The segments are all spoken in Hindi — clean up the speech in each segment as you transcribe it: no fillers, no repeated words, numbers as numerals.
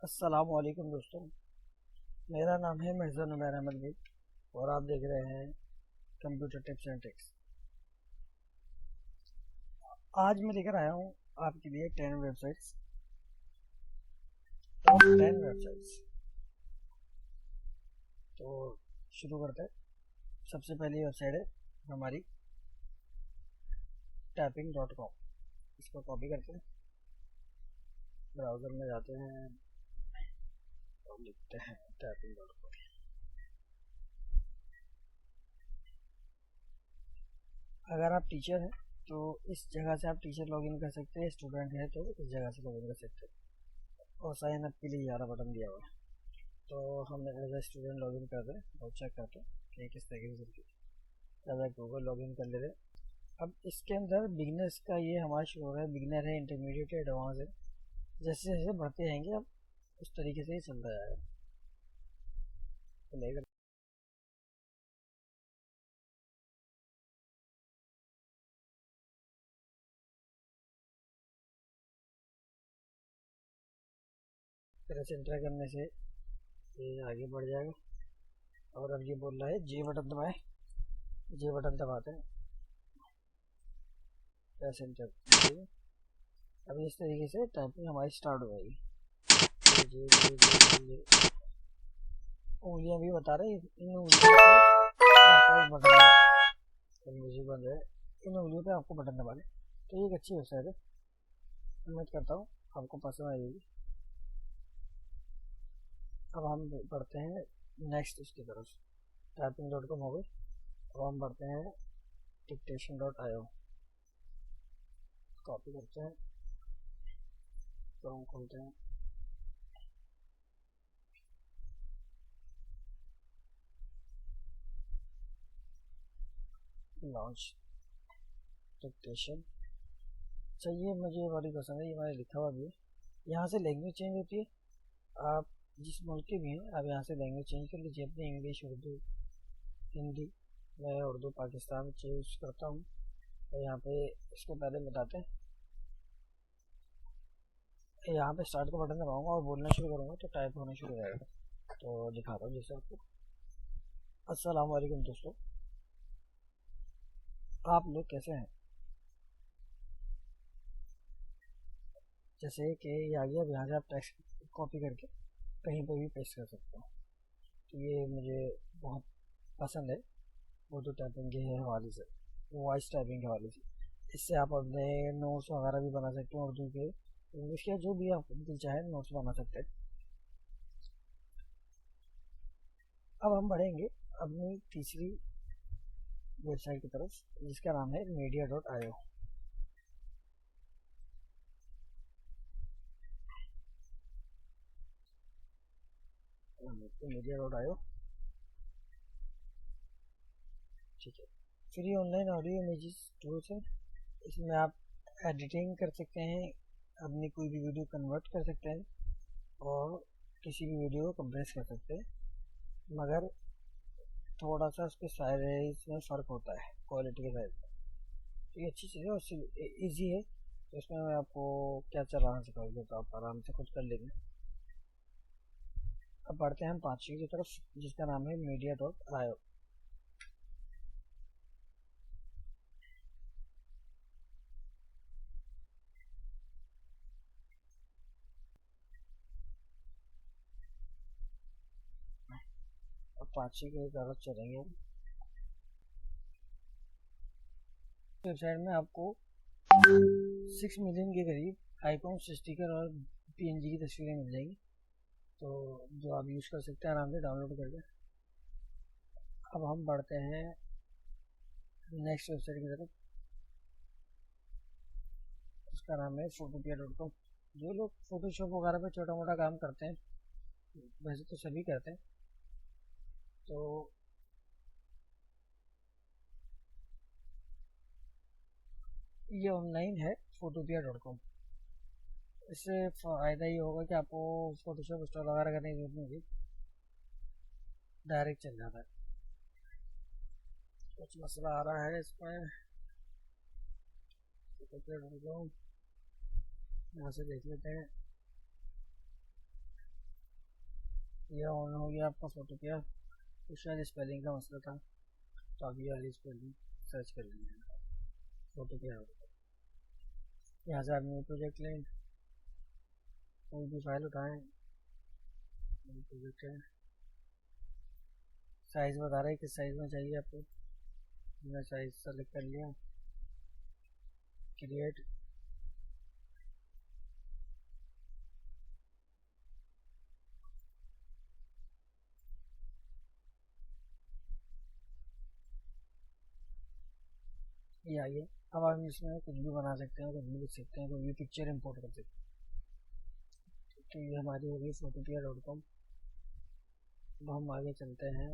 अस्सलाम वालेकुम दोस्तों। मेरा नाम है महज़न उमैर अहमद गिल और आप देख रहे हैं कंप्यूटर टिप्स एंड ट्रिक्स। आज मैं लेकर आया हूँ आपके लिए 10 वेबसाइट्स, टॉप 10 वेबसाइट्स। तो शुरू करते हैं। सबसे पहली वेबसाइट है हमारी typing.com। इसको कॉपी करते हैं, ब्राउज़र में जाते हैं और लिखते हैं typing.com। अगर आप टीचर हैं तो इस जगह से आप टीचर लॉगिन कर सकते हैं, स्टूडेंट है तो इस जगह से लॉगिन कर सकते हैं। और साइन अप के लिए 11 बटन दिया हुआ है। तो हम एज ए स्टूडेंट लॉगिन करते हैं और चेक करते हैं कि किस तरीके से चलती है। एज ए गूगल लॉगिन कर लेते हैं। अब इसके अंदर बिगनर्स का ये हमारा शो हो रहा है, बिगनर है, इंटरमीडिएट है, एडवांस है। जैसे जैसे बढ़ते जाएंगे अब उस तरीके से ही चलता जाएगा। प्ले तरह से एंटर करने से ये आगे बढ़ जाएगा। और अब ये बोल रहा है जे बटन दबाएं, जे बटन दबाते हैं, प्रेस एंटर। अब इस तरीके से टाइपिंग हमारी स्टार्ट हो जाएगी। उंगलियां भी बता रहे हैं, इन उंगलियों पे आपको एक बटन म्यूजिक बन रहा है, इन उंगलियों पे आपको बटन दबाने। तो ये एक अच्छी वेबसाइट है, उम्मीद करता हूँ आपको पसंद आएगी। अब हम बढ़ते हैं नेक्स्ट उसकी तरफ। typing.com हो गई। अब हम बढ़ते हैं dictation.io। कॉपी करते हैं, तो हम खोलते हैं, लॉन्च डिक्टेशन। चाहिए मुझे बड़ी पसंद है, ये मैंने लिखा हुआ भी है। यहाँ से लैंग्वेज चेंज होती है। आप जिस मुल्क के भी हैं आप यहाँ से लैंग्वेज चेंज कर लीजिए अपनी, इंग्लिश, उर्दू, हिंदी। मैं उर्दू पाकिस्तान चूज़ करता हूँ। तो यहाँ पे इसको पहले बताते हैं, यहाँ पे स्टार्ट का बटन दबाऊंगा और बोलना शुरू करूँगा तो टाइप होना शुरू हो जाएगा। तो दिखाता हूँ जैसे आपको। अस्सलाम वालेकुम दोस्तों, आप लोग कैसे हैं? जैसे कि ये आ गया। अब यहाँ से आप टेक्स्ट कॉपी करके कहीं पर भी पेस्ट कर सकते हो। तो ये मुझे बहुत पसंद है उर्दू टाइपिंग के हवाले से, वॉइस टाइपिंग के हवाले से। इससे आप अपने नोट्स वगैरह भी बना सकते हैं, उर्दू के, इंग्लिश के, जो भी आप दिल चाहे नोट्स बना सकते हैं। अब हम बढ़ेंगे अपनी तीसरी वेबसाइट की तरफ, जिसका नाम है media.io। media.io ठीक है। Free online audio images tools है। इसमें आप एडिटिंग कर सकते हैं, अपनी कोई भी वीडियो कन्वर्ट कर सकते हैं और किसी भी वीडियो को कंप्रेस कर सकते हैं। मगर थोड़ा सा उसके साइज में फ़र्क होता है, क्वालिटी के साइज में। तो ये अच्छी चीज़ है और ईजी है। तो इसमें मैं आपको क्या चलाना सिखा देता हूँ, आप आराम से खुद कर लेंगे। अब बढ़ते हैं हम पाँचवीं की तरफ, जिसका नाम है media.io। अब पाँचवीं की तरफ चलेंगे। वेबसाइट में आपको 6 मिलियन के करीब आइकॉन्स, स्टिकर और पीएनजी की तस्वीरें मिल जाएंगी। तो जो आप यूज़ कर सकते हैं आराम से डाउनलोड करके। अब हम बढ़ते हैं नेक्स्ट वेबसाइट की तरफ, उसका नाम है photopia.com। जो लोग फोटोशॉप वगैरह पे छोटा मोटा काम करते हैं, वैसे तो सभी करते हैं, तो ये ऑनलाइन है photopia.com। इससे फ़ायदा ये होगा कि आपको फोटोशॉप इंस्टॉल वगैरह करने की जरूरत नहीं होगी, डायरेक्ट चल जाता है। कुछ मसला आ रहा है इसमें, photopia.com यहाँ से देख लेते हैं। ये ऑन हो गया आपका फोटो किया। तो शायद स्पेलिंग का मसला था, तो अभी वाली स्पेलिंग सर्च कर लीजिए, फोटो किया होगा। यहाँ से आप न्यू प्रोजेक्ट लें, कोई भी फाइल उठाएं, न्यू प्रोजेक्ट है। साइज़ बता रहा है किस साइज़ में चाहिए आपको, मैंने साइज़ सेलेक्ट कर लिया, क्रिएट। ये आइए, अब हम इसमें कुछ भी बना सकते हैं, कुछ भी लिख सकते हैं, कोई भी पिक्चर इंपोर्ट कर सकते हैं। तो ये हमारी होगी photopea.com। अब हम आगे चलते हैं,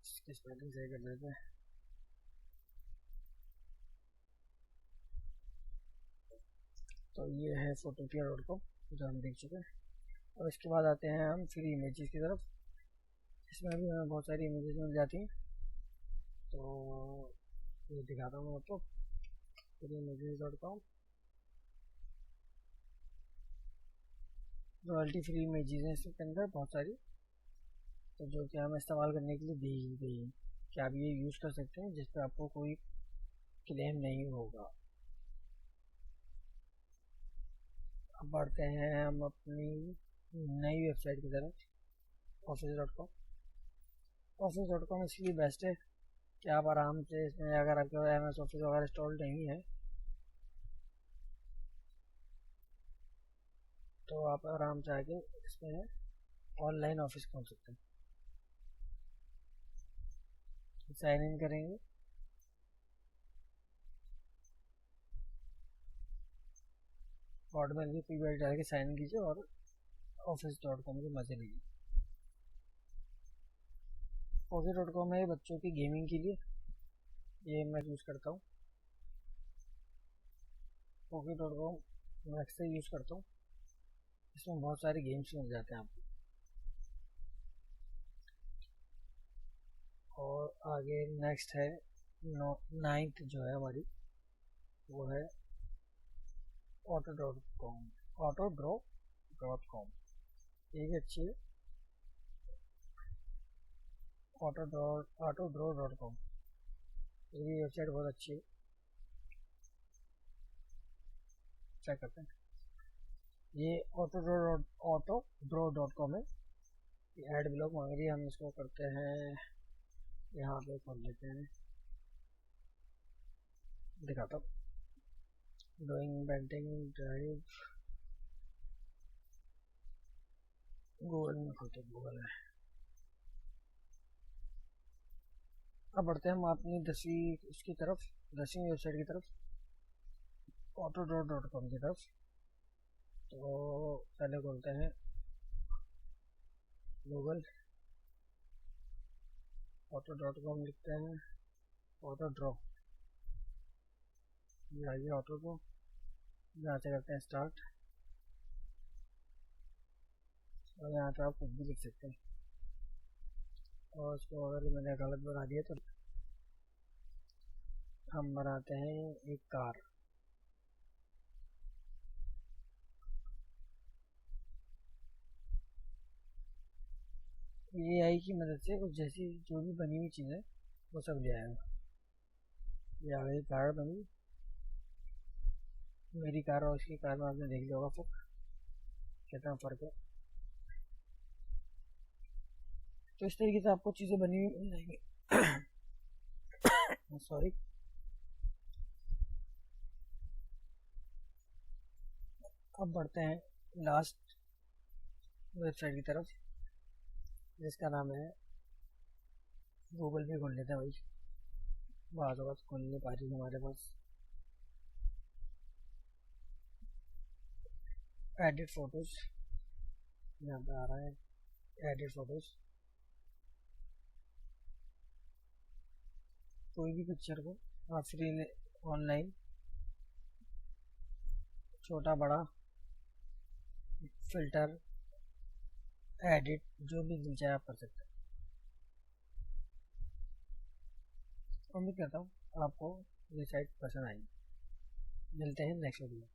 इसकी स्पेलिंग सही कर देते हैं। तो ये है photopea.com जो हम देख चुके हैं। और इसके बाद आते हैं हम फ्री इमेजेस की तरफ। इसमें भी हमें बहुत सारी इमेजेस मिल जाती हैं, तो ये दिखाता हूँ आपको, freeimages.com। रॉयल्टी फ्री इमेजेस हैं इसके अंदर बहुत सारी, तो जो कि हमें इस्तेमाल करने के लिए दी गई है कि आप ये यूज़ कर सकते हैं, जिस पर आपको कोई क्लेम नहीं होगा। अब बढ़ते हैं हम अपनी नई वेबसाइट की तरफ, office.com। office.com इसलिए बेस्ट है कि आप आराम से इसमें, अगर आपके पास MS ऑफिस वगैरह इंस्टॉल नहीं है तो आप आराम से आके इसमें ऑनलाइन ऑफिस खोल सकते हैं। साइन इन करेंगे, हॉटमेल की ईमेल डाल के साइन इन कीजिए और office.com के मजे लीजिए। office.com है बच्चों की गेमिंग के लिए, ये मैं यूज़ करता हूँ। office.com मैं अक्सर यूज़ करता हूँ, इसमें बहुत सारे गेम्स मिल जाते हैं आपको। और आगे नेक्स्ट है नाइन्थ जो है हमारी, वो है auto.com, autodraw.com। ये भी अच्छी है, autodraw.com। ये भी वेबसाइट बहुत अच्छी है, चेक करते हैं। ये autodraw.com है। ये एड ब्लॉक मांग रही है, हम इसको करते हैं, यहाँ पे खोल लेते हैं, दिखाता हूँ। डूइंग पेंटिंग ड्राइव, गूगल में खोलते, गूगल है। अब बढ़ते हैं हम अपनी 10वीं उसकी तरफ, 10वीं वेबसाइट की तरफ, autodraw.com की तरफ। तो पहले खोलते हैं गूगल, auto.com लिखते हैं, autodraw, ये आइए autodraw, यहाँ से करते हैं स्टार्ट। और यहाँ पे आप कुछ भी लिख सकते हैं, और उसको अगर मैंने गलत बना दिया तो हम बनाते हैं एक कार। AI की मदद से कुछ जैसी जो भी बनी हुई चीज़ें वो सब ले आएगा। ये आ गई कार बनी, मेरी कार और उसकी कार में आपने देख लिया होगा फर्क, कितना फ़र्क है। तो इस तरीके से आपको चीज़ें बनी हुई मिल जाएंगी। सॉरी। अब बढ़ते हैं लास्ट वेबसाइट की तरफ, जिसका नाम है, गूगल पे खोल लेते हैं भाई, बात होगा तो खोल नहीं पा रही हमारे पास। एडिट फोटोज़, यहाँ पे आ रहा है एडिट फोटोज़। कोई भी पिक्चर को आप फ्री ऑनलाइन छोटा बड़ा फिल्टर एडिट जो भी दिल चाहे आप कर सकते हैं। उम्मीद करता हूँ आपको ये साइट पसंद आएगी। मिलते हैं नेक्स्ट वीडियो में।